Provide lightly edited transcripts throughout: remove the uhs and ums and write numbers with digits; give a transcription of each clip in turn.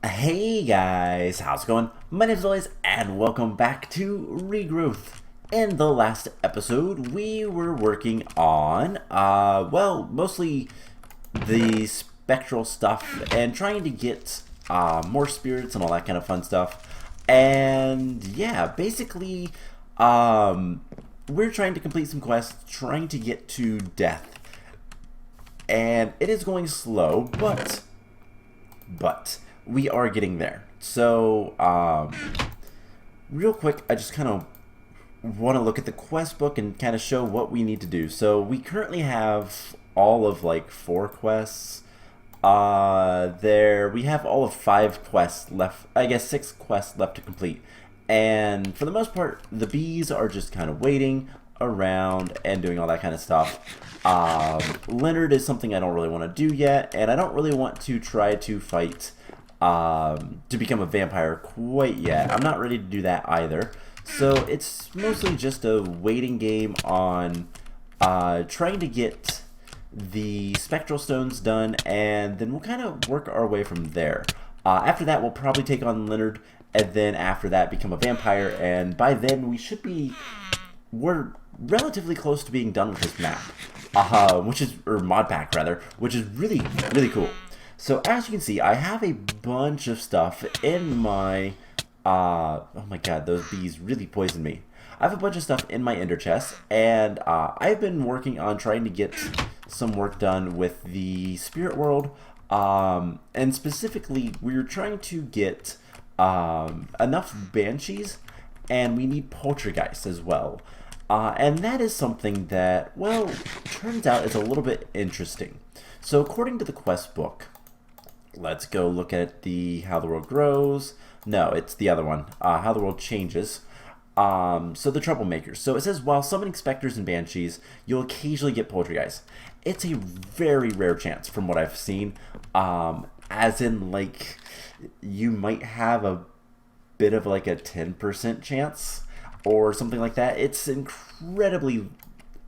Hey guys, how's it going? My name is Elias and welcome back to Regrowth. In the last episode, we were working on, mostly the Spectral stuff and trying to get more spirits and all that kind of fun stuff. And yeah, basically, we're trying to complete some quests, trying to get to death. And it is going slow, but we are getting there. So, real quick, I just kind of want to look at the quest book and kind of show what we need to do. So, we currently have all of like 4 quests. We have all of 5 quests left. I guess 6 quests left to complete. And for the most part, the bees are just kind of waiting around and doing all that kind of stuff. Leonard is something I don't really want to do yet, and I don't really want to try to fight to become a vampire quite yet. I'm not ready to do that either. So it's mostly just a waiting game on trying to get the spectral stones done, and then we'll kind of work our way from there. After that, we'll probably take on Leonard, and then after that become a vampire, and by then we're relatively close to being done with this map, or mod pack rather, which is really, really cool. So as you can see, I have a bunch of stuff in my, oh my god, those bees really poisoned me. I have a bunch of stuff in my ender chest, and I've been working on trying to get some work done with the spirit world, and specifically, we're trying to get enough banshees, and we need poltergeists as well. And that is something that, well, turns out is a little bit interesting. So according to the quest book, let's go look at the How the World Grows. No, it's the other one, How the World Changes. So the Troublemakers. So it says, while summoning specters and banshees, you'll occasionally get poltergeists. It's a very rare chance from what I've seen. As in, like, you might have a bit of like a 10% chance or something like that. It's incredibly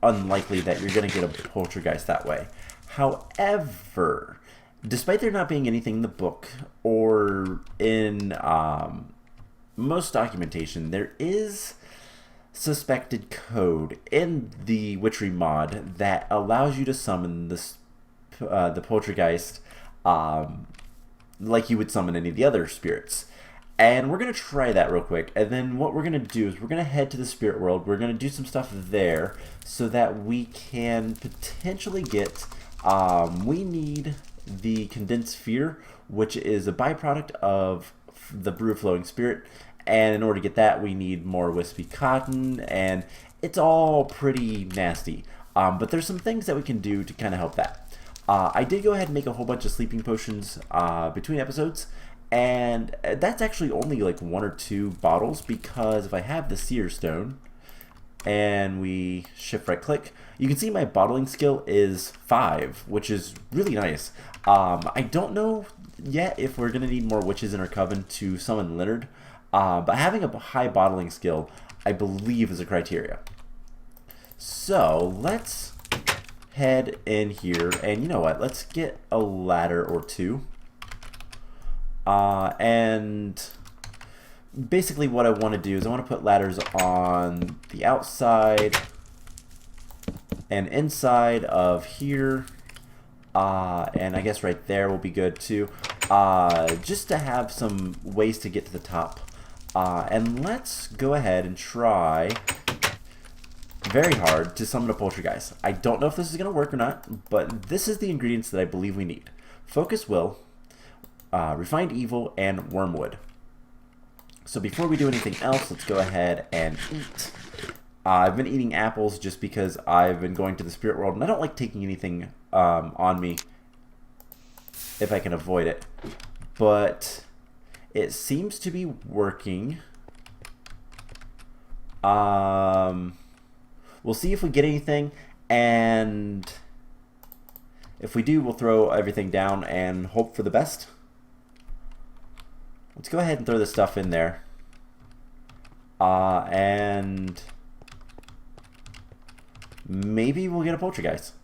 unlikely that you're going to get a poltergeist that way. However, despite there not being anything in the book or in most documentation, there is suspected code in the Witchery mod that allows you to summon the poltergeist like you would summon any of the other spirits. And we're going to try that real quick, and then what we're going to do is we're going to head to the spirit world. We're going to do some stuff there so that we can potentially get, we need the condensed fear, which is a byproduct of the brew of flowing spirit, and in order to get that we need more wispy cotton, and it's all pretty nasty. But there's some things that we can do to kind of help that. I did go ahead and make a whole bunch of sleeping potions between episodes, and that's actually only like 1 or 2 bottles, because if I have the seer stone and we shift right click, you can see my bottling skill is 5, which is really nice. I don't know yet if we're going to need more witches in our coven to summon Leonard, but having a high bottling skill, I believe, is a criteria. So let's head in here, and you know what, let's get a ladder or 2. And basically what I want to do is I want to put ladders on the outside and inside of here, and I guess right there will be good too, just to have some ways to get to the top. And let's go ahead and try very hard to summon a poltergeist. I don't know if this is going to work or not, but this is the ingredients that I believe we need: focus will, refined evil, and wormwood. So before we do anything else, let's go ahead and eat. I've been eating apples just because I've been going to the spirit world, and I don't like taking anything on me if I can avoid it. But it seems to be working. We'll see if we get anything, and if we do, we'll throw everything down and hope for the best. Let's go ahead and throw this stuff in there. And maybe we'll get a poltergeist.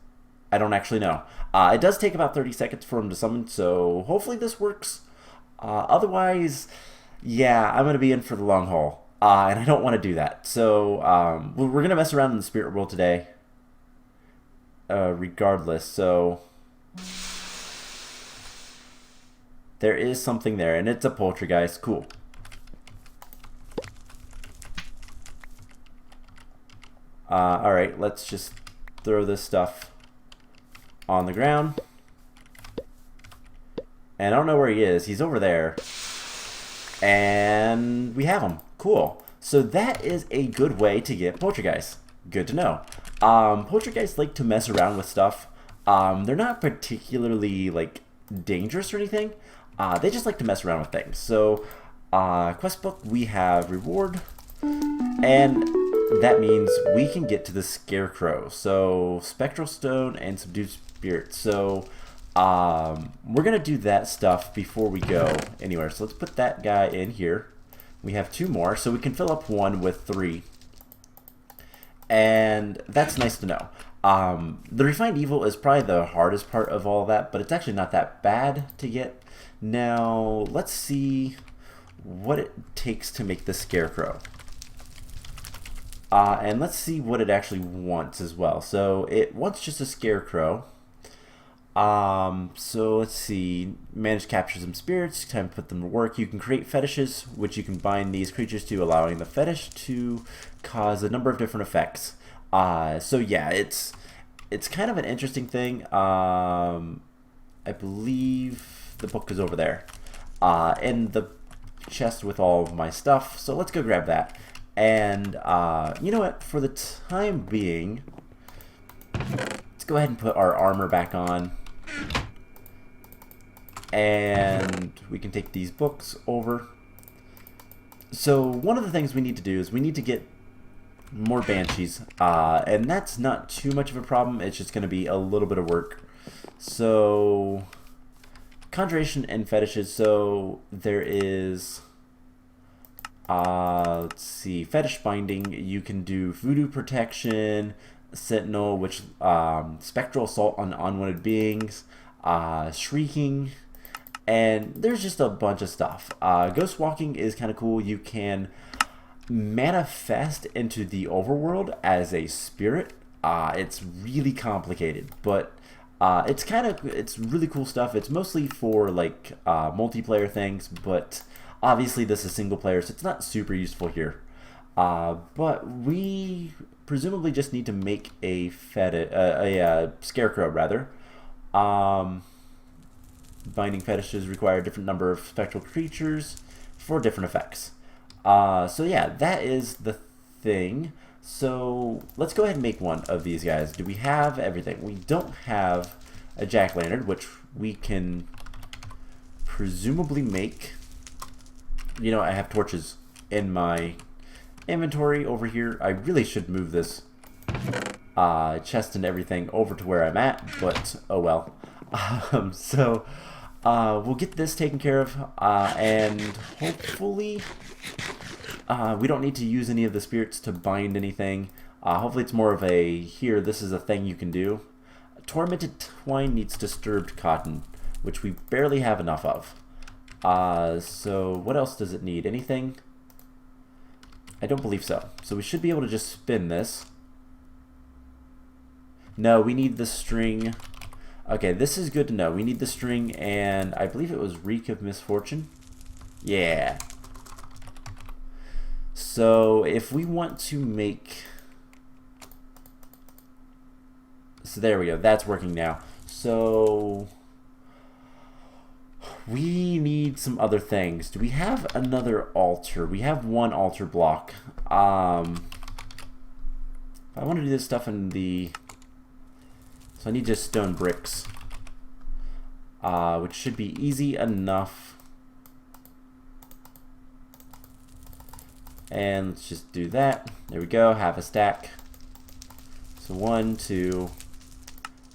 I don't actually know. It does take about 30 seconds for him to summon, so hopefully this works. Otherwise, yeah, I'm going to be in for the long haul. And I don't want to do that. So we're going to mess around in the spirit world today. Regardless, so there is something there, and it's a poltergeist. Cool. Alright, let's just throw this stuff on the ground. And I don't know where he is. He's over there. And we have him. Cool. So that is a good way to get poltergeists. Good to know. Poltergeists like to mess around with stuff. They're not particularly like dangerous or anything. They just like to mess around with things. So quest book, we have reward, and that means we can get to the Scarecrow. So Spectral Stone and Subdued Spirit. So we're gonna do that stuff before we go anywhere. So let's put that guy in here. We have 2 more, so we can fill up 1 with 3. And that's nice to know. The Refined Evil is probably the hardest part of all that, but it's actually not that bad to get. Now, let's see what it takes to make the Scarecrow. And let's see what it actually wants as well. So it wants just a Scarecrow. So let's see. Manage to capture some spirits. Time to put them to work. You can create fetishes, which you can bind these creatures to, allowing the fetish to cause a number of different effects. So yeah, it's kind of an interesting thing. I believe the book is over there, in the chest with all of my stuff. So let's go grab that. And you know what? For the time being, let's go ahead and put our armor back on. And we can take these books over. So one of the things we need to do is we need to get more banshees, and that's not too much of a problem. It's just going to be a little bit of work. So conjuration and fetishes. So there is let's see, fetish binding. You can do voodoo protection, sentinel, which spectral assault on unwanted beings, shrieking, and there's just a bunch of stuff. Ghost walking is kind of cool. You can manifest into the overworld as a spirit. It's really complicated, but it's really cool stuff. It's mostly for like multiplayer things, but obviously this is single player, so it's not super useful here. But we presumably just need to make a scarecrow rather. Binding fetishes require a different number of spectral creatures for different effects. So yeah, that is the thing. So let's go ahead and make one of these guys. Do we have everything? We don't have a jack-o'-lantern, which we can presumably make. You know, I have torches in my inventory over here. I really should move this chest and everything over to where I'm at, but oh well. So we'll get this taken care of, and hopefully we don't need to use any of the spirits to bind anything. Hopefully it's more of a, here, this is a thing you can do. Tormented twine needs disturbed cotton, which we barely have enough of. So what else does it need? Anything? I don't believe so. So we should be able to just spin this. No, we need the string. Okay, this is good to know. We need the string, and I believe it was Reek of Misfortune. Yeah. So if we want to make... So there we go. That's working now. So we need some other things. Do we have another altar? We have one altar block. I want to do this stuff in the... So I need just stone bricks, which should be easy enough. And let's just do that. There we go, half a stack. So 1, 2,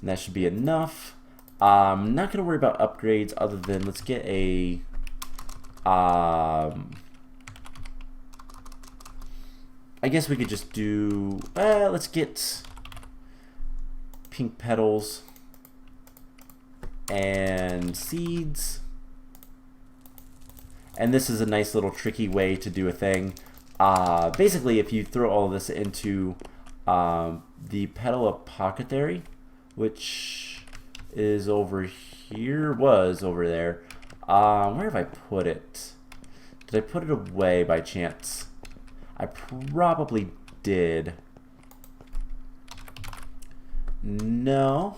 and that should be enough. I'm not going to worry about upgrades other than let's get a... I guess we could just do... let's get pink petals and seeds. And this is a nice little tricky way to do a thing. Basically, if you throw all this into the Petal Apothecary, which is over here, was over there. Where have I put it? Did I put it away by chance? I probably did. No.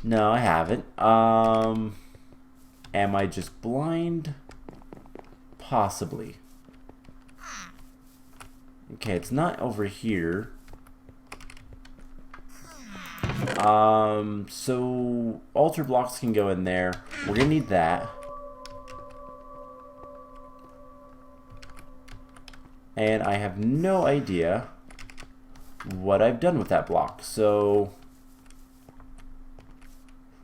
No, I haven't. Am I just blind? Possibly. Okay, it's not over here. So altar blocks can go in there. We're gonna need that. And I have no idea what I've done with that block. So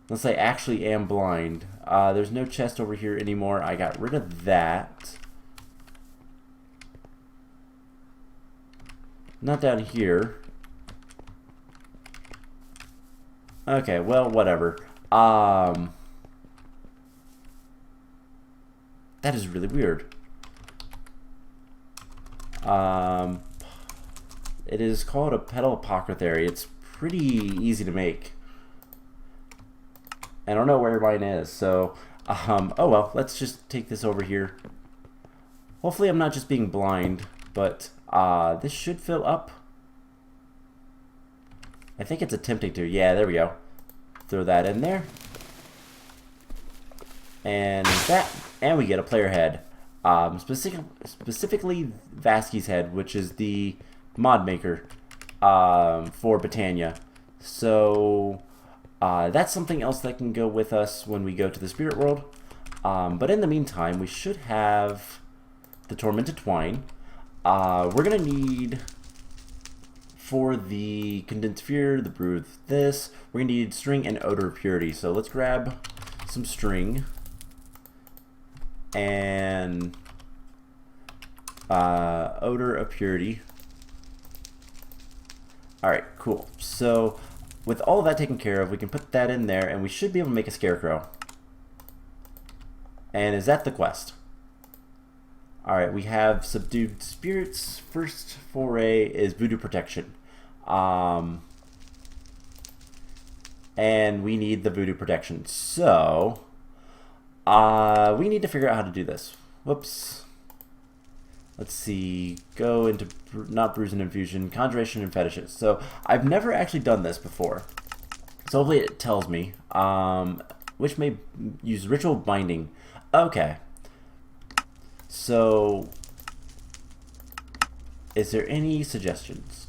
unless I actually am blind. There's no chest over here anymore. I got rid of that. Not down here. Okay, well, whatever. That is really weird. It is called a Petal Apothecary. It's pretty easy to make. I don't know where mine is, so oh well, let's just take this over here. Hopefully I'm not just being blind, but this should fill up. I think it's attempting to. Yeah, there we go. Throw that in there. And that, and we get a player head. Specifically Vasky's head, which is the mod maker for Britannia. So that's something else that can go with us when we go to the spirit world. But in the meantime, we should have the Tormented Twine. We're going to need, for the Condensed Fear, the Brew of this, we're going to need string and odor of purity. So let's grab some string and odor of purity. Alright, cool. So with all of that taken care of, we can put that in there and we should be able to make a Scarecrow. And is that the quest? Alright, we have Subdued Spirits. First foray is Voodoo Protection. And we need the Voodoo Protection. So we need to figure out how to do this. Whoops. Let's see. Go into not Brews and Infusion, Conjuration and Fetishes. So I've never actually done this before. So hopefully it tells me. Which may use Ritual Binding. Okay. So is there any suggestions?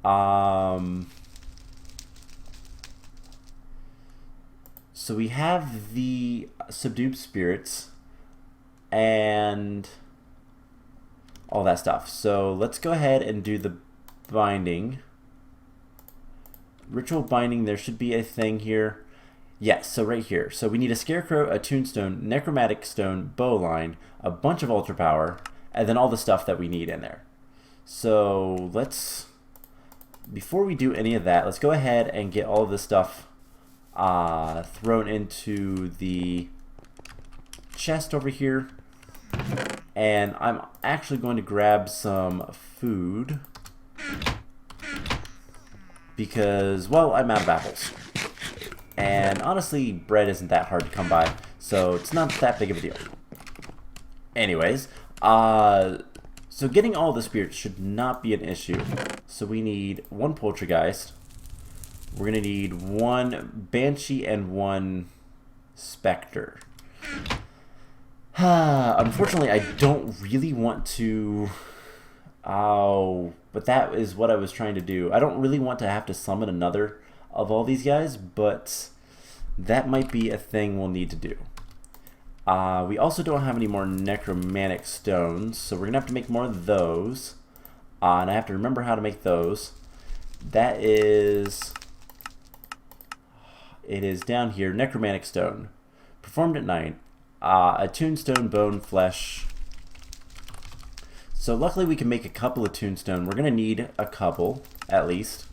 So we have the Subdued Spirits and all that stuff. So let's go ahead and do the binding. Ritual binding, there should be a thing here. Yes, so right here. So we need a Scarecrow, a Tombstone, Necromantic Stone, Bowline, a bunch of Ultra Power, and then all the stuff that we need in there. So let's, before we do any of that, let's go ahead and get all of this stuff thrown into the chest over here. And I'm actually going to grab some food because, well, I'm out of apples. And honestly, bread isn't that hard to come by, so it's not that big of a deal. Anyways, so getting all the spirits should not be an issue. So we need one Poltergeist. We're going to need one Banshee and one Spectre. Unfortunately, I don't really want to... Oh, but that is what I was trying to do. I don't really want to have to summon another of all these guys, but that might be a thing we'll need to do. We also don't have any more necromantic stones, so we're going to have to make more of those. And I have to remember how to make those. That is... It is down here, necromantic stone. Performed at night. A tombstone, bone, flesh. So luckily we can make a couple of tombstone. We're going to need a couple, at least.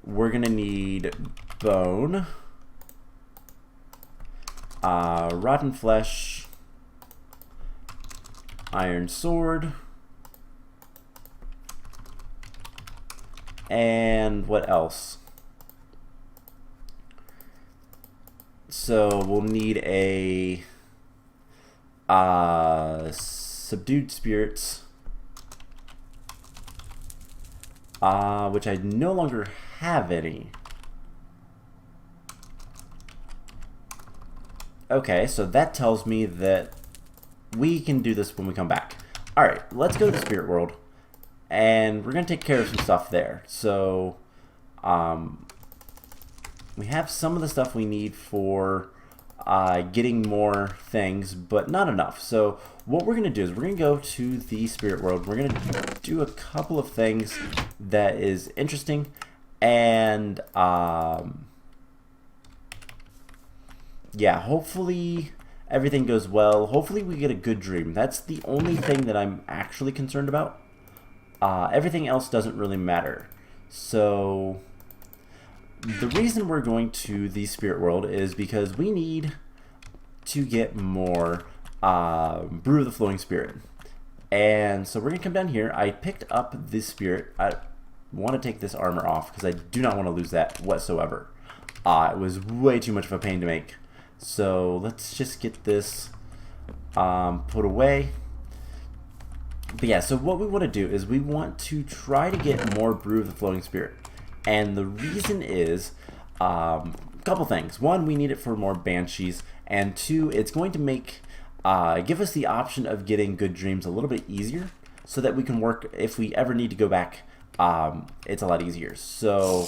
We're going to need bone. rotten flesh, iron sword, and what else? So we'll need a subdued spirits, which I no longer have any. Okay, so that tells me that we can do this when we come back. Alright, let's go to the spirit world, and we're going to take care of some stuff there. So, we have some of the stuff we need for getting more things, but not enough. So what we're going to do is we're going to go to the spirit world. We're going to do a couple of things that is interesting, and yeah, hopefully everything goes well. Hopefully we get a good dream. That's the only thing that I'm actually concerned about. Everything else doesn't really matter. So the reason we're going to the spirit world is because we need to get more Brew of the Flowing Spirit. And so we're going to come down here. I picked up this spirit. I want to take this armor off because I do not want to lose that whatsoever. It was way too much of a pain to make. So let's just get this put away. But yeah, so what we want to do is we want to try to get more Brew of the Flowing Spirit. And the reason is a couple things. One, we need it for more banshees, and two, it's going to make give us the option of getting good dreams a little bit easier, so that we can work if we ever need to go back. It's a lot easier. So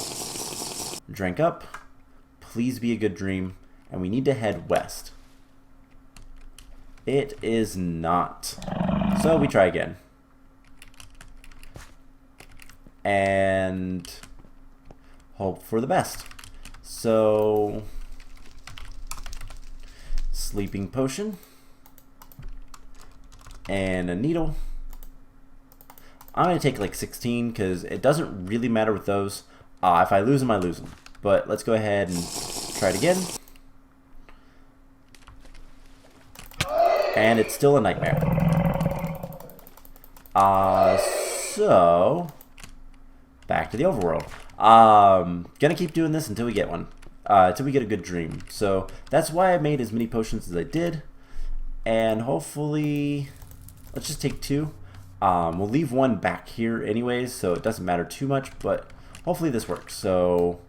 drink up, please be a good dream, and we need to head west. It is not. So we try again. And hope for the best. So, sleeping potion and a needle. I'm going to take like 16 because it doesn't really matter with those. If I lose them, I lose them. But let's go ahead and try it again. And it's still a nightmare. So, back to the overworld. Gonna keep doing this until we get one. Until we get a good dream. So that's why I made as many potions as I did. And hopefully, let's just take 2. We'll leave 1 back here anyways, so it doesn't matter too much, but hopefully this works. So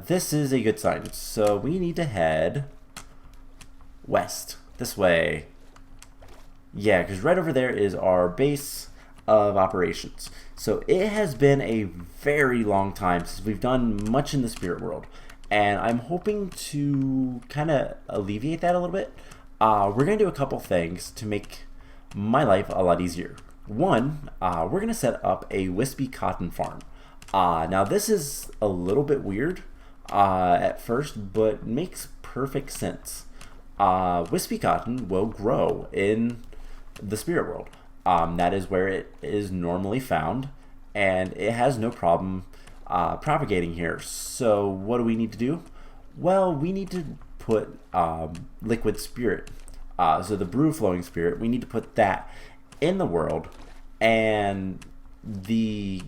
this is a good sign. So we need to head west, this way. Yeah, because right over there is our base of operations. So it has been a very long time since we've done much in the spirit world, and I'm hoping to kind of alleviate that a little bit. We're going to do a couple things to make my life a lot easier. One, we're going to set up a wispy cotton farm. Now this is a little bit weird at first, but makes perfect sense. Wispy cotton will grow in the spirit world. That is where it is normally found, and it has no problem propagating here. So what do we need to do? Well, we need to put liquid spirit, so the brew flowing spirit, we need to put that in the world, and the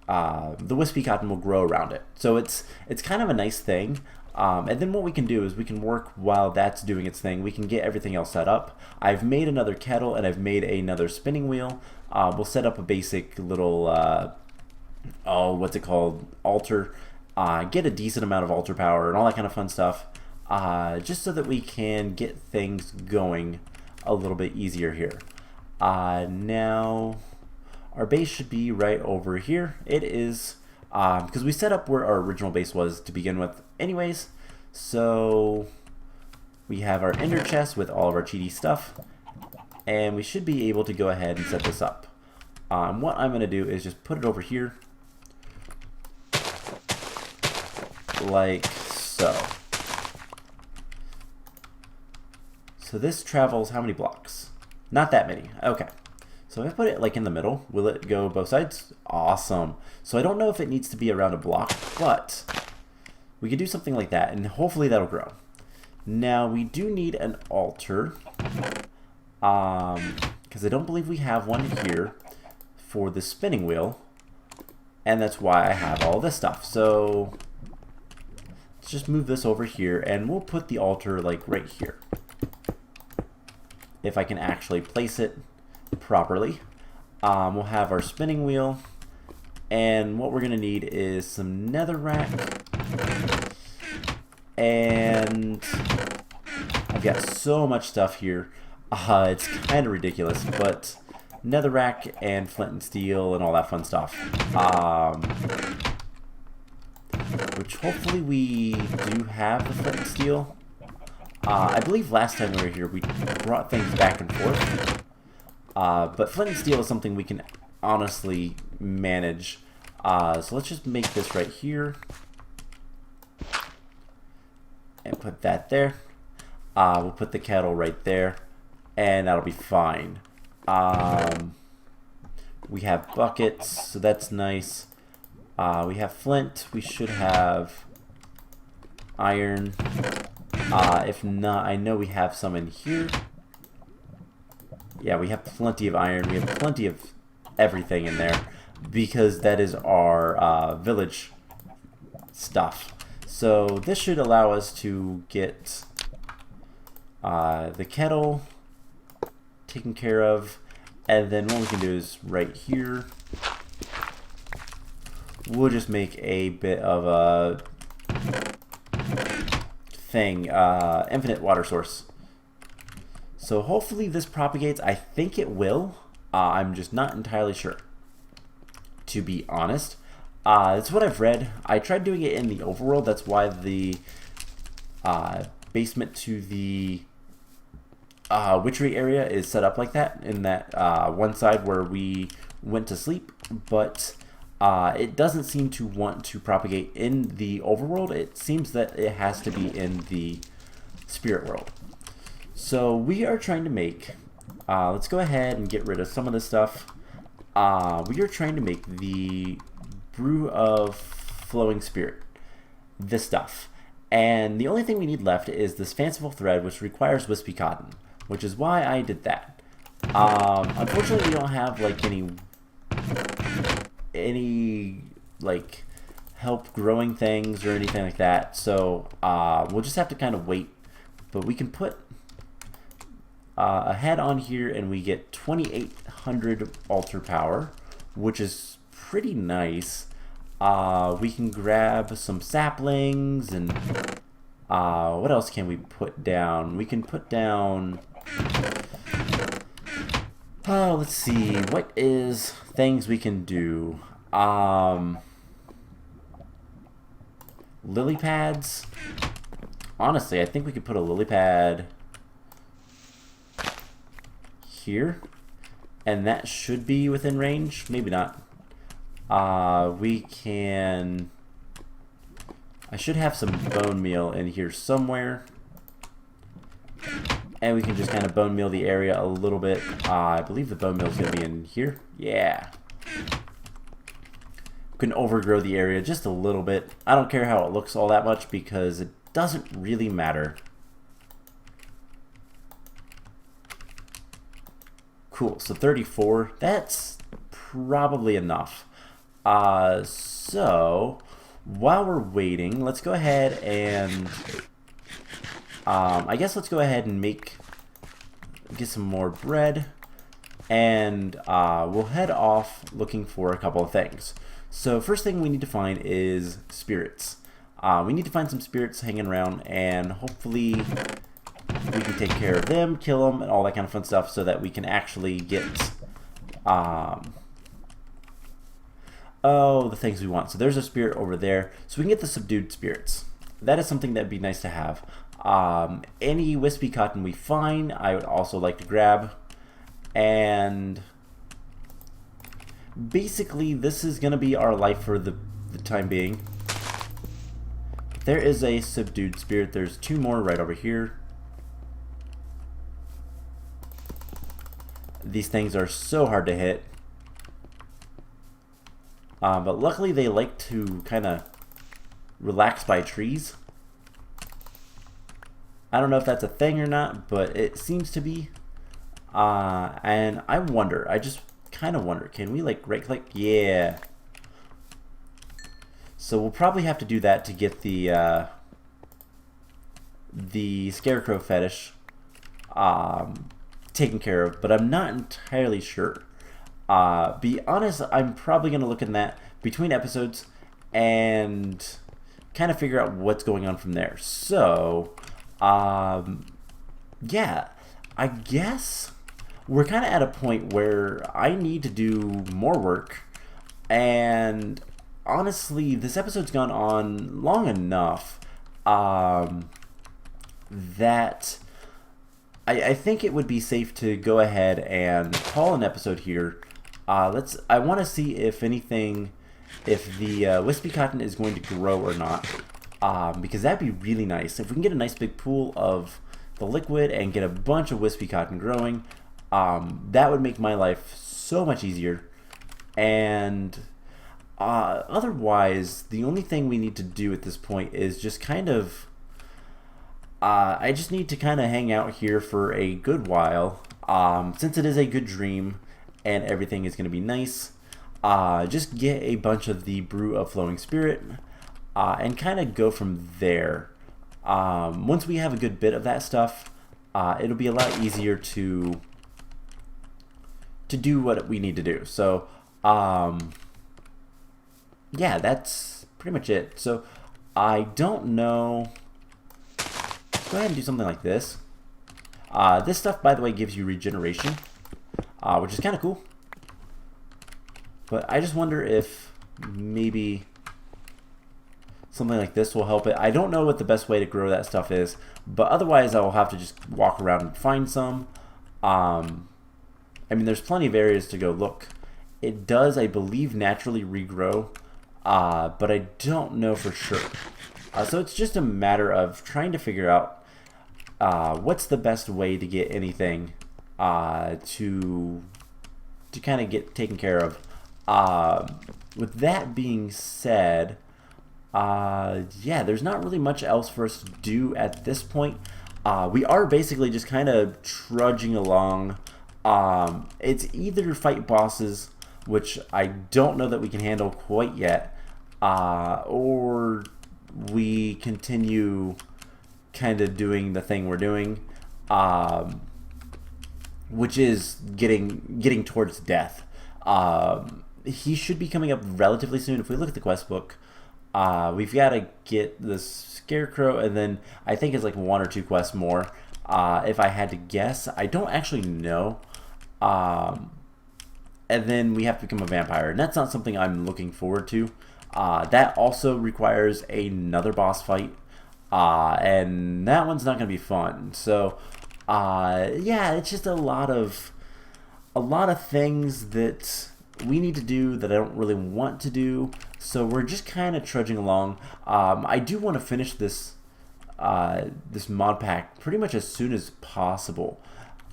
wispy cotton will grow around it. So it's kind of a nice thing. And then what we can do is we can work while that's doing its thing. We can get everything else set up. I've made another kettle and I've made another spinning wheel. We'll set up a basic little, what's it called? Altar. Get a decent amount of altar power and all that kind of fun stuff. Just so that we can get things going a little bit easier here. Now, our base should be right over here. It is, because we set up where our original base was to begin with anyways. So we have our ender chest with all of our cheaty stuff, and we should be able to go ahead and set this up. What I'm going to do is just put it over here like so. So this travels how many blocks? Not that many. Okay. So if I put it like in the middle, will it go both sides? Awesome. So I don't know if it needs to be around a block, but we could do something like that, and hopefully that'll grow. Now we do need an altar, because I don't believe we have one here for the spinning wheel, and that's why I have all this stuff. So let's just move this over here, and we'll put the altar like right here, if I can actually place it properly. We'll have our spinning wheel, and what we're gonna need is some netherrack, and I've got so much stuff here. It's kind of ridiculous, but netherrack and flint and steel and all that fun stuff. Which hopefully we do have the flint and steel. I believe last time we were here we brought things back and forth. But flint and steel is something we can honestly manage. So let's just make this right here. And put that there. We'll put the kettle right there. And that'll be fine. We have buckets, so that's nice. We have flint. We should have iron. If not, I know we have some in here. Yeah, we have plenty of iron. We have plenty of everything in there because that is our village stuff. So this should allow us to get the kettle taken care of, and then what we can do is right here we'll just make a bit of a thing, infinite water source. So hopefully this propagates. I think it will. I'm just not entirely sure, to be honest. That's what I've read. I tried doing it in the overworld. That's why the basement to the witchery area is set up like that, in that one side where we went to sleep, but it doesn't seem to want to propagate in the overworld. It seems that it has to be in the spirit world. So we are trying to make, let's go ahead and get rid of some of this stuff. We are trying to make the brew of flowing spirit, this stuff. And the only thing we need left is this fanciful thread, which requires wispy cotton, which is why I did that. Unfortunately, we don't have like any like help growing things or anything like that, so we'll just have to kind of wait. But we can put a head on here, and we get 2,800 altar power, which is pretty nice. We can grab some saplings, and what else can we put down? We can put down, let's see, what is things we can do? Lily pads. Honestly, I think we could put a lily pad here, and that should be within range. Maybe not. We can, I should have some bone meal in here somewhere, and we can just kind of bone meal the area a little bit. I believe the bone meal is going to be in here. Yeah. We can overgrow the area just a little bit. I don't care how it looks all that much because it doesn't really matter. Cool, so 34, that's probably enough. So while we're waiting, let's go ahead and I guess let's go ahead and get some more bread, and we'll head off looking for a couple of things. So first thing we need to find is spirits. We need to find some spirits hanging around, and hopefully we can take care of them, kill them, and all that kind of fun stuff, so that we can actually get the things we want. So there's a spirit over there, so we can get the subdued spirits. That is something that would be nice to have. Any wispy cotton we find, I would also like to grab. And basically, this is going to be our life for the time being. There is a subdued spirit. There's two more right over here. these things are so hard to hit. But luckily they like to kind of relax by trees. I don't know if that's a thing or not, but it seems to be. And I wonder, I just kind of wonder, can we like right click? Yeah. So we'll probably have to do that to get the Scarecrow fetish taken care of, but I'm not entirely sure. Be honest, I'm probably going to look in that between episodes and kind of figure out what's going on from there. So, yeah, I guess we're kind of at a point where I need to do more work, and honestly, this episode's gone on long enough that I think it would be safe to go ahead and call an episode here. I want to see if anything, if the wispy cotton is going to grow or not, because that'd be really nice. If we can get a nice big pool of the liquid and get a bunch of wispy cotton growing, that would make my life so much easier. And otherwise, the only thing we need to do at this point is just kind of, I just need to kind of hang out here for a good while, since it is a good dream and everything is going to be nice. Just get a bunch of the brew of flowing spirit, and kind of go from there. Once we have a good bit of that stuff, it'll be a lot easier to do what we need to do. So, yeah, that's pretty much it. So, I don't know. Let's go ahead and do something like this. This stuff, by the way, gives you regeneration, which is kind of cool. But I just wonder if maybe something like this will help it. I don't know what the best way to grow that stuff is, but otherwise I will have to just walk around and find some. I mean, there's plenty of areas to go look. It does, I believe, naturally regrow, but I don't know for sure. So it's just a matter of trying to figure out what's the best way to get anything to kind of get taken care of. With that being said, yeah, there's not really much else for us to do at this point. We are basically just kind of trudging along. It's either fight bosses, which I don't know that we can handle quite yet, or we continue kind of doing the thing we're doing, which is getting towards death. He should be coming up relatively soon. If we look at the quest book, we've got to get the Scarecrow, and then I think it's like 1 or 2 quests more. If I had to guess, I don't actually know. And then we have to become a vampire, and that's not something I'm looking forward to. That also requires another boss fight, and that one's not going to be fun. So, yeah, it's just a lot of things that we need to do that I don't really want to do. So we're just kind of trudging along. I do want to finish this mod pack pretty much as soon as possible,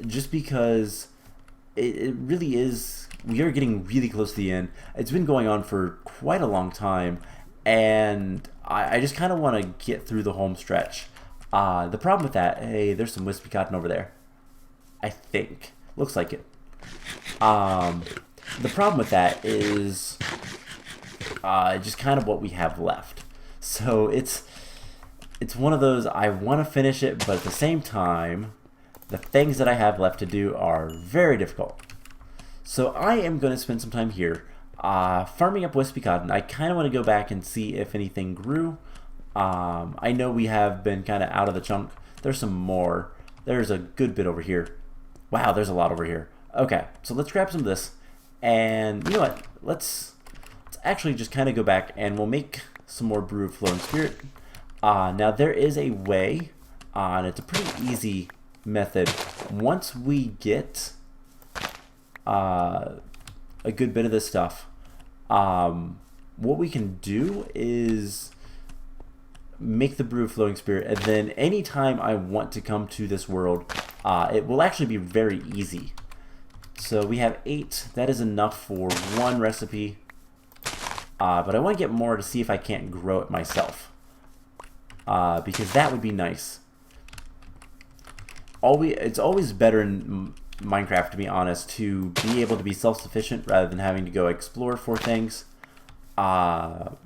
just because it really is. We are getting really close to the end. It's been going on for quite a long time, and I just kind of want to get through the home stretch. The problem with that, hey, there's some wispy cotton over there. I think. Looks like it. The problem with that is just kind of what we have left. So it's one of those, I want to finish it, but at the same time, the things that I have left to do are very difficult. So I am going to spend some time here farming up wispy cotton. I kind of want to go back and see if anything grew. I know we have been kind of out of the chunk. There's some more. There's a good bit over here. Wow, there's a lot over here. Okay, so let's grab some of this. And you know what? Let's actually just kind of go back, and we'll make some more brew of flowing spirit. Now there is a way, and it's a pretty easy method. Once we get a good bit of this stuff, what we can do is make the brew of flowing spirit, and then anytime I want to come to this world, it will actually be very easy So we have 8. That is enough for 1 recipe. But I want to get more to see if I can't grow it myself. Because that would be nice. It's always better in Minecraft, to be honest, to be able to be self-sufficient rather than having to go explore for things. But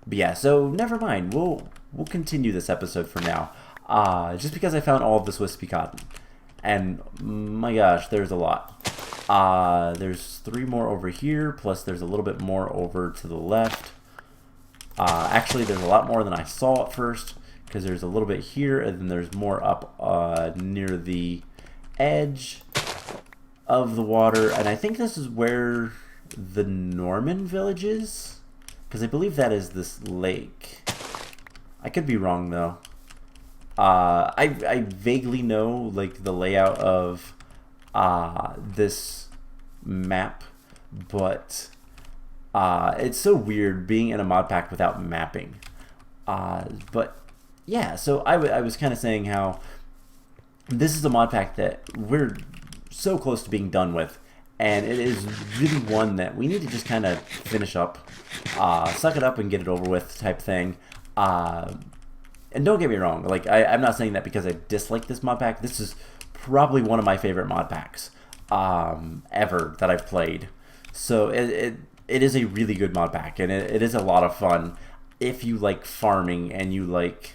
yeah, so never mind. We'll continue this episode for now. Just because I found all of this wispy cotton. And my gosh, there's a lot. There's 3 more over here, plus there's a little bit more over to the left. Actually, there's a lot more than I saw at first, because there's a little bit here, and then there's more up near the edge of the water. And I think this is where the Norman village is, because I believe that is this lake. I could be wrong, though. I vaguely know, like, the layout of this map, but it's so weird being in a mod pack without mapping. But yeah, so I was kind of saying how this is a mod pack that we're so close to being done with, and it is really one that we need to just kind of finish up, suck it up and get it over with type thing. And don't get me wrong, like I'm not saying that because I dislike this mod pack. This is probably one of my favorite mod packs ever that I've played. So it is a really good mod pack, and it is a lot of fun if you like farming and you like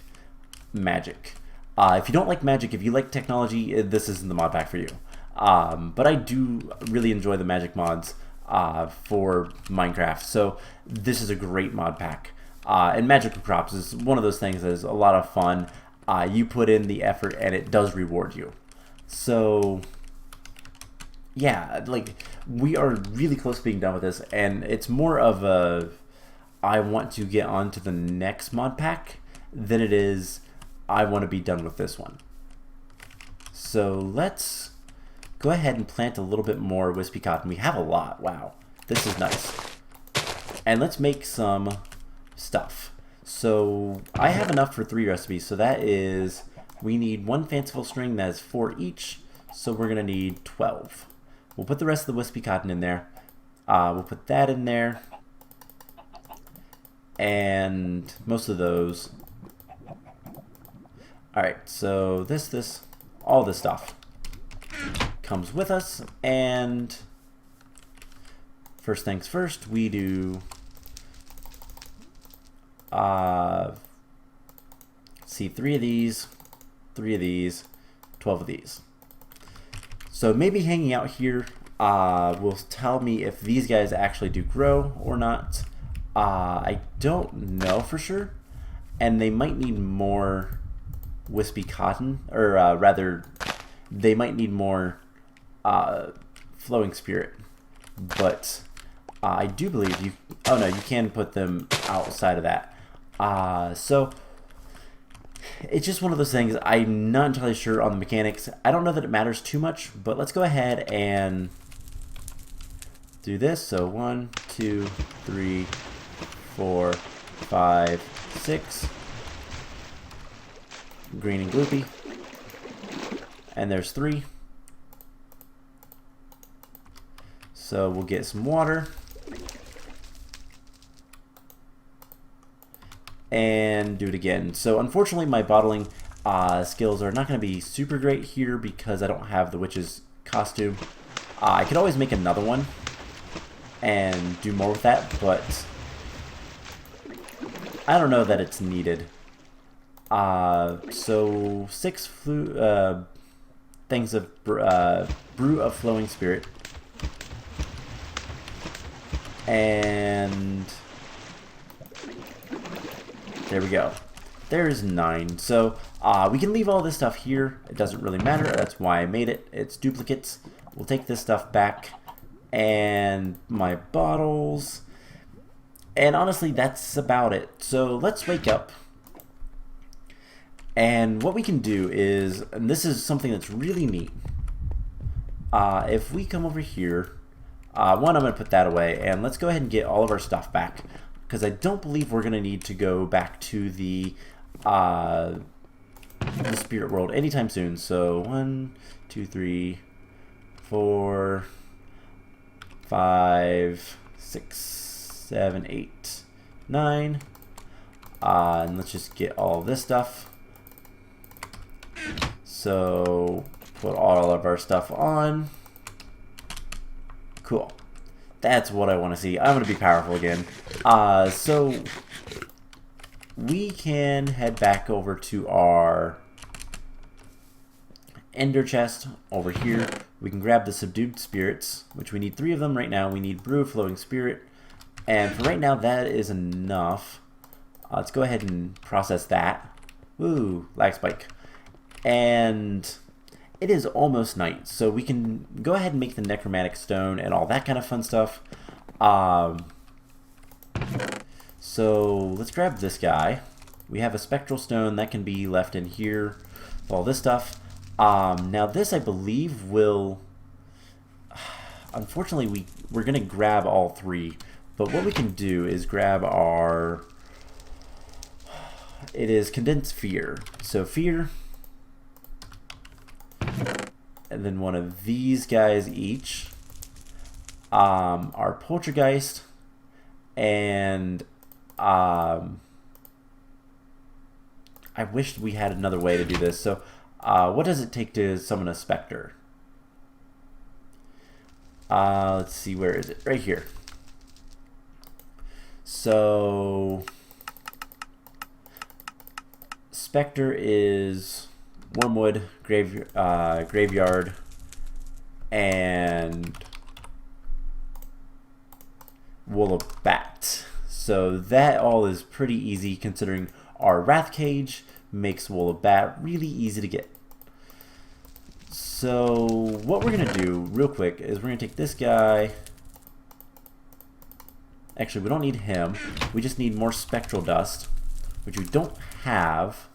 magic. If you don't like magic, if you like technology, this isn't the mod pack for you. But I do really enjoy the magic mods for Minecraft, so this is a great mod pack. And magical crops is one of those things that is a lot of fun. You put in the effort and it does reward you. So yeah, like we are really close to being done with this, and it's more of a I want to get on to the next mod pack than it is I want to be done with this one. So let's go ahead and plant a little bit more wispy cotton. We have a lot. Wow, this is nice. And let's make some stuff. So I have enough for 3 recipes, so that is, we need 1 fanciful string, that is 4 each, so we're gonna need 12. We'll put the rest of the wispy cotton in there. We'll put that in there, and most of those. Alright, so this, all this stuff comes with us, and first things first, we do see 3 of these, 3 of these, 12 of these. So maybe hanging out here will tell me if these guys actually do grow or not. I don't know for sure, and they might need more wispy cotton, or rather they might need more flowing spirit, but I do believe you, oh no, you can put them outside of that. So it's just one of those things. I'm not entirely sure on the mechanics. I don't know that it matters too much, but let's go ahead and do this. So 1, 2, 3, 4, 5, 6. Green and gloopy. And there's 3. So we'll get some water. And do it again. So unfortunately my bottling skills are not going to be super great here because I don't have the witch's costume. I could always make another one and do more with that, but I don't know that it's needed. So 6 things of brew of flowing spirit, and there we go. There's 9. So we can leave all this stuff here. It doesn't really matter. That's why I made it. It's duplicates. We'll take this stuff back. And my bottles. And honestly, that's about it. So let's wake up. And what we can do is, and this is something that's really neat. If we come over here, one, I'm going to put that away. And let's go ahead and get all of our stuff back, because I don't believe we're going to need to go back to the spirit world anytime soon. So 1, 2, 3, 4, 5, 6, 7, 8, 9. And let's just get all this stuff. So put all of our stuff on. Cool. That's what I want to see. I'm going to be powerful again. So we can head back over to our ender chest over here. We can grab the subdued spirits, which we need 3 of them right now. We need brew floating spirit. And for right now, that is enough. Let's go ahead and process that. Woo, lag spike. And it is almost night, so we can go ahead and make the necromantic stone and all that kind of fun stuff. So let's grab this guy. We have a spectral stone that can be left in here with all this stuff. Now this, I believe, will... Unfortunately, we're going to grab all 3. But what we can do is grab our... It is condensed fear. So fear... And then one of these guys each. Our Poltergeist. And I wished we had another way to do this. So what does it take to summon a Spectre? Let's see, where is it? Right here. So Spectre is Wormwood, Graveyard, and Wool of Bat. So that all is pretty easy, considering our Wrath Cage makes Wool of Bat really easy to get. So what we're going to do real quick is we're going to take this guy. Actually, we don't need him. We just need more Spectral Dust, which we don't have.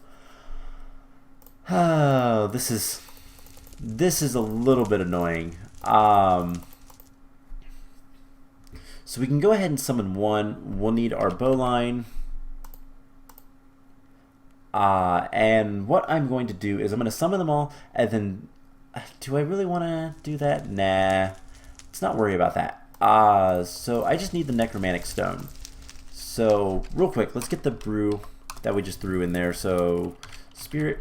Oh, this is a little bit annoying. So we can go ahead and summon one. We'll need our bowline. And what I'm going to do is I'm going to summon them all, and then... Do I really want to do that? Nah. Let's not worry about that. So I just need the necromantic stone. So real quick, let's get the brew that we just threw in there. So spirit...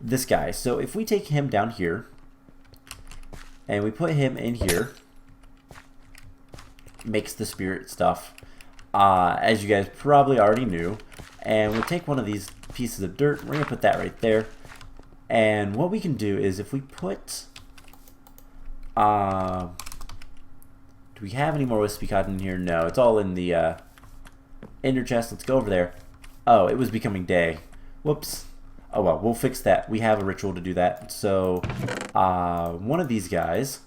this guy. So if we take him down here and we put him in here, makes the spirit stuff, as you guys probably already knew. And we'll take one of these pieces of dirt, we're gonna put that right there. And what we can do is if we put do we have any more wispy cotton in here? No, it's all in the ender chest. Let's go over there. Oh, it was becoming day. Whoops. Oh well, we'll fix that. We have a ritual to do that. So, one of these guys.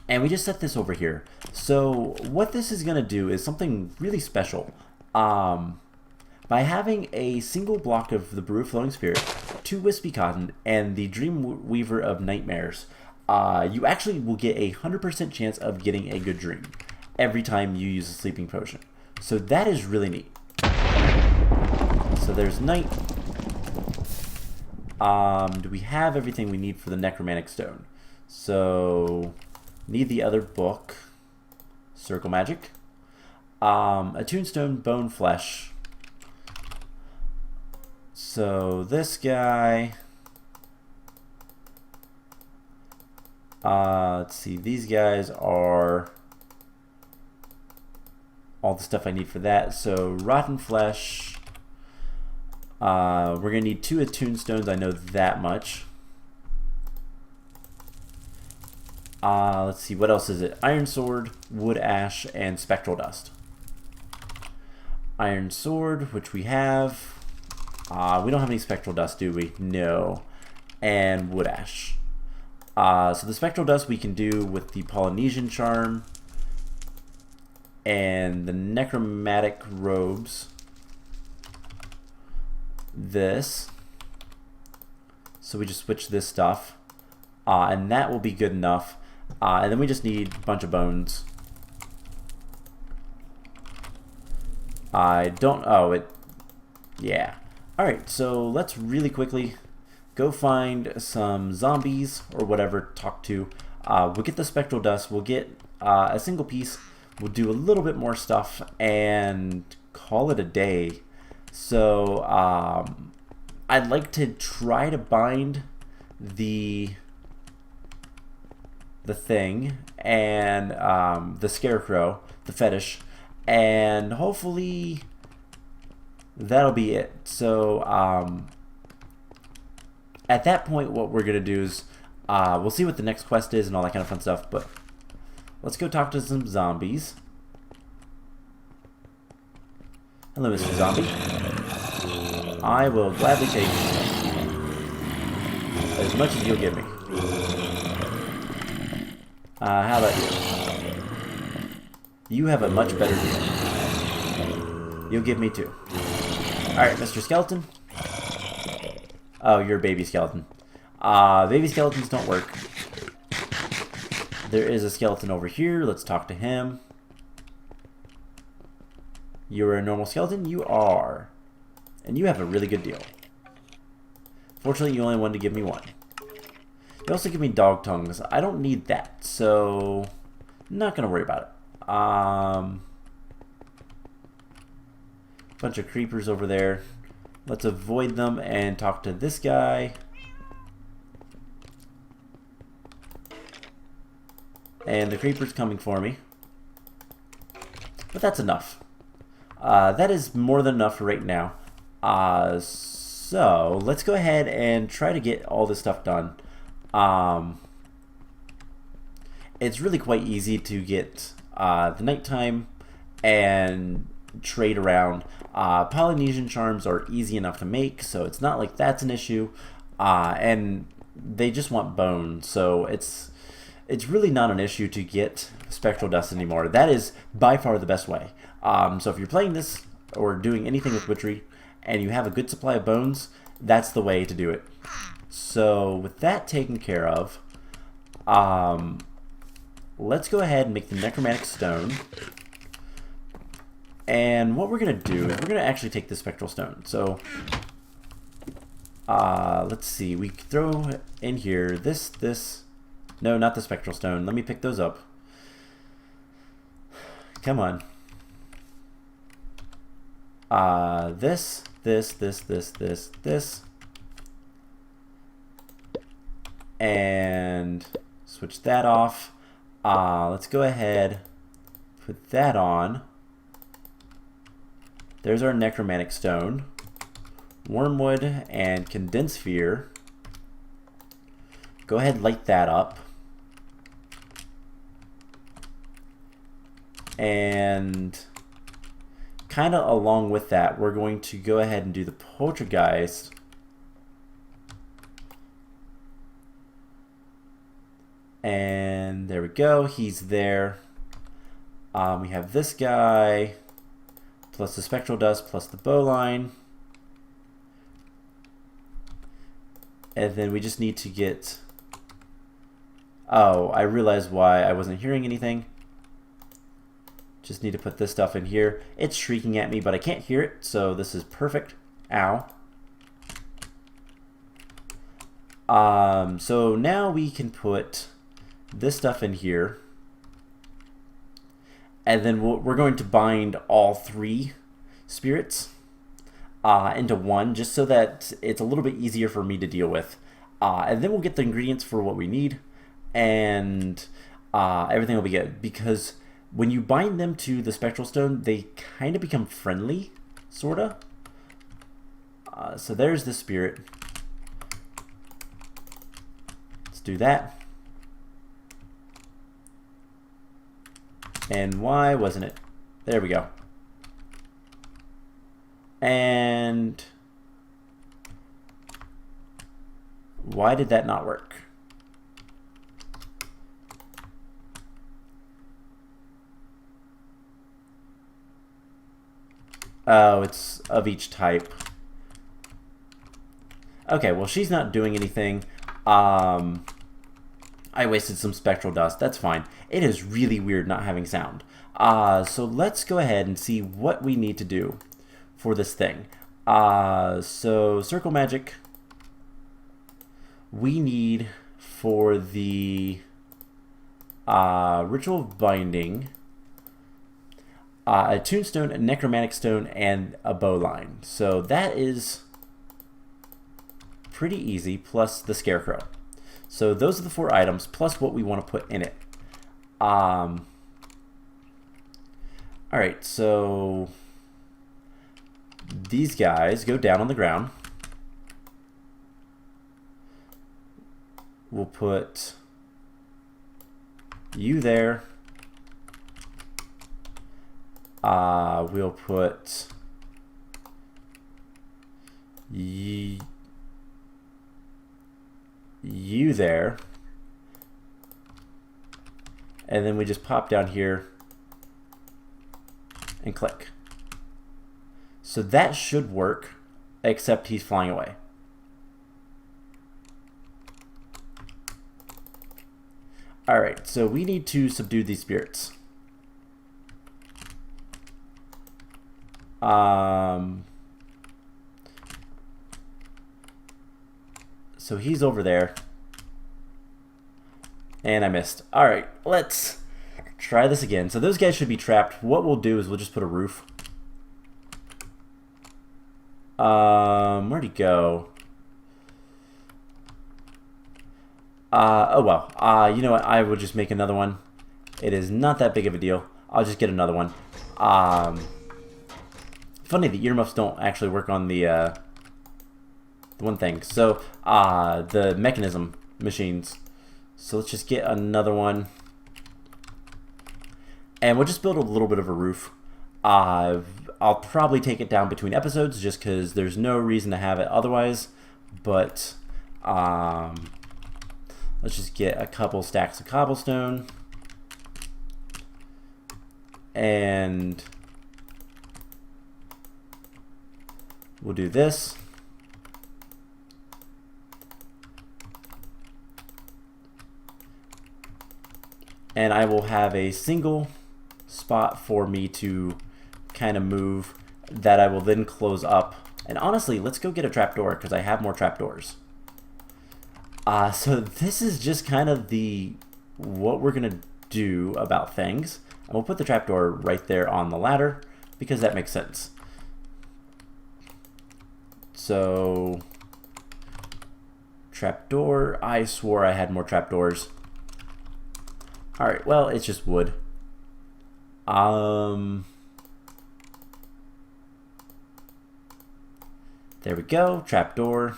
And we just set this over here. So, what this is going to do is something really special. By having a single block of the Brew of Flowing Spirit, 2 Wispy Cotton, and the Dream Weaver of Nightmares, you actually will get a 100% chance of getting a good dream every time you use a sleeping potion. So that is really neat. So there's night. Do we have everything we need for the necromantic stone? So need the other book, circle magic, a tombstone, bone flesh. So this guy, let's see, these guys are all the stuff I need for that. So rotten flesh. We're gonna need 2 attuned stones. I know that much. Let's see, what else is it? Iron sword, wood ash, and spectral dust. Iron sword, which we have. We don't have any spectral dust, do we? No. And wood ash. So the spectral dust we can do with the Polynesian charm and the necromantic robes. This. So we just switch this stuff. And that will be good enough. And then we just need a bunch of bones. I don't... Oh, it... Yeah. Alright, so let's really quickly go find some zombies or whatever, talk to. We'll get the spectral dust, we'll get a single piece, we'll do a little bit more stuff, and call it a day. So I'd like to try to bind the thing and the Scarecrow, the fetish, and hopefully that'll be it. So at that point, what we're gonna do is we'll see what the next quest is and all that kind of fun stuff, but let's go talk to some zombies. Hello, Mr. Zombie. I will gladly take as much as you'll give me. How about you? You have a much better deal. You'll give me 2. Alright, Mr. Skeleton. Oh, you're a baby skeleton. Baby skeletons don't work. There is a skeleton over here. Let's talk to him. You're a normal skeleton? You are. And you have a really good deal. Fortunately, you only wanted to give me 1. You also give me dog tongues. I don't need that, so not gonna worry about it. Bunch of creepers over there. Let's avoid them and talk to this guy. And the creeper's coming for me. But that's enough. That is more than enough for right now. So let's go ahead and try to get all this stuff done. It's really quite easy to get the nighttime and trade around. Polynesian charms are easy enough to make, so it's not like that's an issue. And they just want bone, so it's really not an issue to get spectral dust anymore. That is by far the best way. So if you're playing this or doing anything with witchery and you have a good supply of bones, that's the way to do it. So with that taken care of, let's go ahead and make the necromantic stone. And what we're going to do is we're going to actually take the spectral stone. So let's see, we throw in here this, no, not the spectral stone. Let me pick those up. Come on. This. And switch that off. Let's go ahead, put that on. There's our necromantic stone. Wormwood and condensed sphere. Go ahead, light that up. And kind of along with that, we're going to go ahead and do the Poltergeist. And there we go, he's there. We have this guy, plus the spectral dust, plus the bowline. And then we just need to get... Oh, I realized why I wasn't hearing anything. Just need to put this stuff in here. It's shrieking at me, but I can't hear it, so this is perfect. Ow. So now we can put this stuff in here. And then we're going to bind all 3 spirits into one, just so that it's a little bit easier for me to deal with. And then we'll get the ingredients for what we need, and everything will be good. Because when you bind them to the spectral stone, they kind of become friendly, sorta. So there's the spirit. Let's do that. And why wasn't it? There we go. And why did that not work? Oh, it's of each type. Okay, well, she's not doing anything. I wasted some spectral dust. That's fine. It is really weird not having sound. So let's go ahead and see what we need to do for this thing. So circle magic. we need for the Ritual of Binding a Tombstone, a Necromantic Stone, and a Bowline. So that is pretty easy, plus the Scarecrow. So those are the 4 items, plus what we want to put in it. Alright, so these guys go down on the ground. We'll put you there. We'll put you there. And then we just pop down here and click. So that should work, except he's flying away. Alright, so we need to subdue these spirits. So he's over there. And I missed. Alright, let's try this again. So those guys should be trapped. What we'll do is we'll just put a roof. Where'd he go? Oh well. You know what? I will just make another one. It is not that big of a deal. I'll just get another one. Funny, the earmuffs don't actually work on the one thing. So, the mechanism machines. So let's just get another one. And we'll just build a little bit of a roof. I'll probably take it down between episodes just because there's no reason to have it otherwise. But, let's just get a couple stacks of cobblestone. And we'll do this. And I will have a single spot for me to kind of move that I will then close up. And honestly, let's go get a trapdoor because I have more trapdoors. So this is just kind of what we're going to do about things. And we'll put the trapdoor right there on the ladder because that makes sense. So, trapdoor. I swore I had more trapdoors. Alright, well, it's just wood. There we go, trapdoor.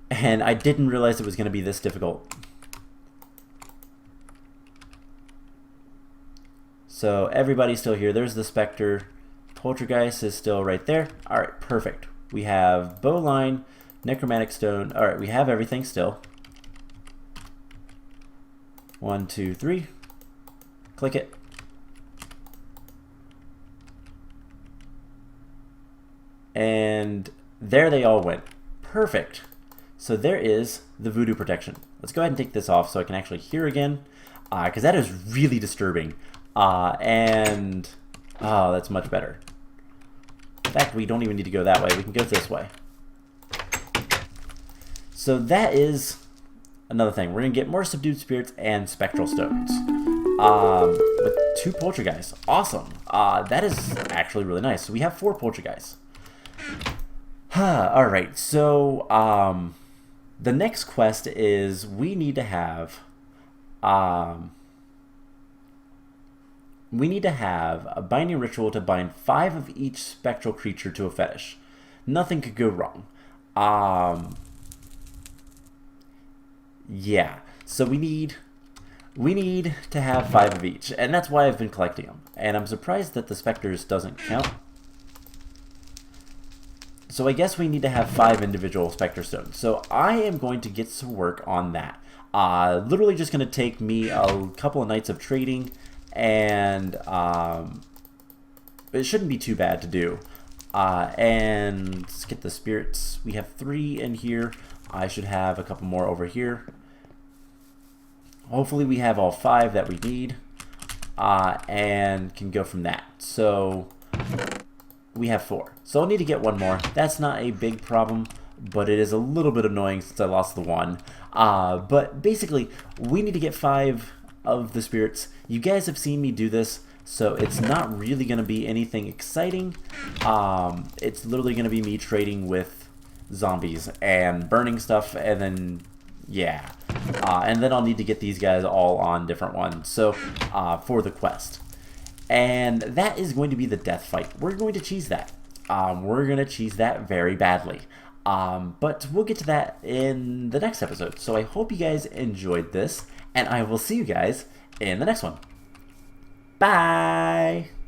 And I didn't realize it was going to be this difficult. So everybody's still here. There's the Spectre. Poltergeist is still right there. Alright, perfect. We have Bowline, Necromantic Stone. Alright, we have everything still. 1, 2, 3. Click it. And there they all went. Perfect. So there is the voodoo protection. Let's go ahead and take this off so I can actually hear again. Because that is really disturbing. Oh, that's much better. In fact, we don't even need to go that way. We can go this way. So that is another thing. We're going to get more subdued spirits and spectral stones. With 2 poltergeists. Awesome. That is actually really nice. So we have 4 poltergeists. Alright, so the next quest is we need to have a binding ritual to bind 5 of each spectral creature to a fetish. Nothing could go wrong. Yeah, so we need to have 5 of each, and that's why I've been collecting them. And I'm surprised that the specters doesn't count. So I guess we need to have 5 individual specter stones. So I am going to get some work on that. Literally just going to take me a couple of nights of trading, and it shouldn't be too bad to do. And let's get the spirits. We have 3 in here. I should have a couple more over here. Hopefully we have all 5 that we need, and can go from that. So we have 4. So I'll need to get 1 more. That's not a big problem, but it is a little bit annoying since I lost the 1. But basically, we need to get 5 of the spirits. You guys have seen me do this, so it's not really going to be anything exciting. It's literally going to be me trading with zombies and burning stuff, and then, yeah. And then I'll need to get these guys all on different ones, so for the quest. And that is going to be the death fight. We're going to cheese that. We're going to cheese that very badly. But we'll get to that in the next episode. So I hope you guys enjoyed this, and I will see you guys in the next one. Bye!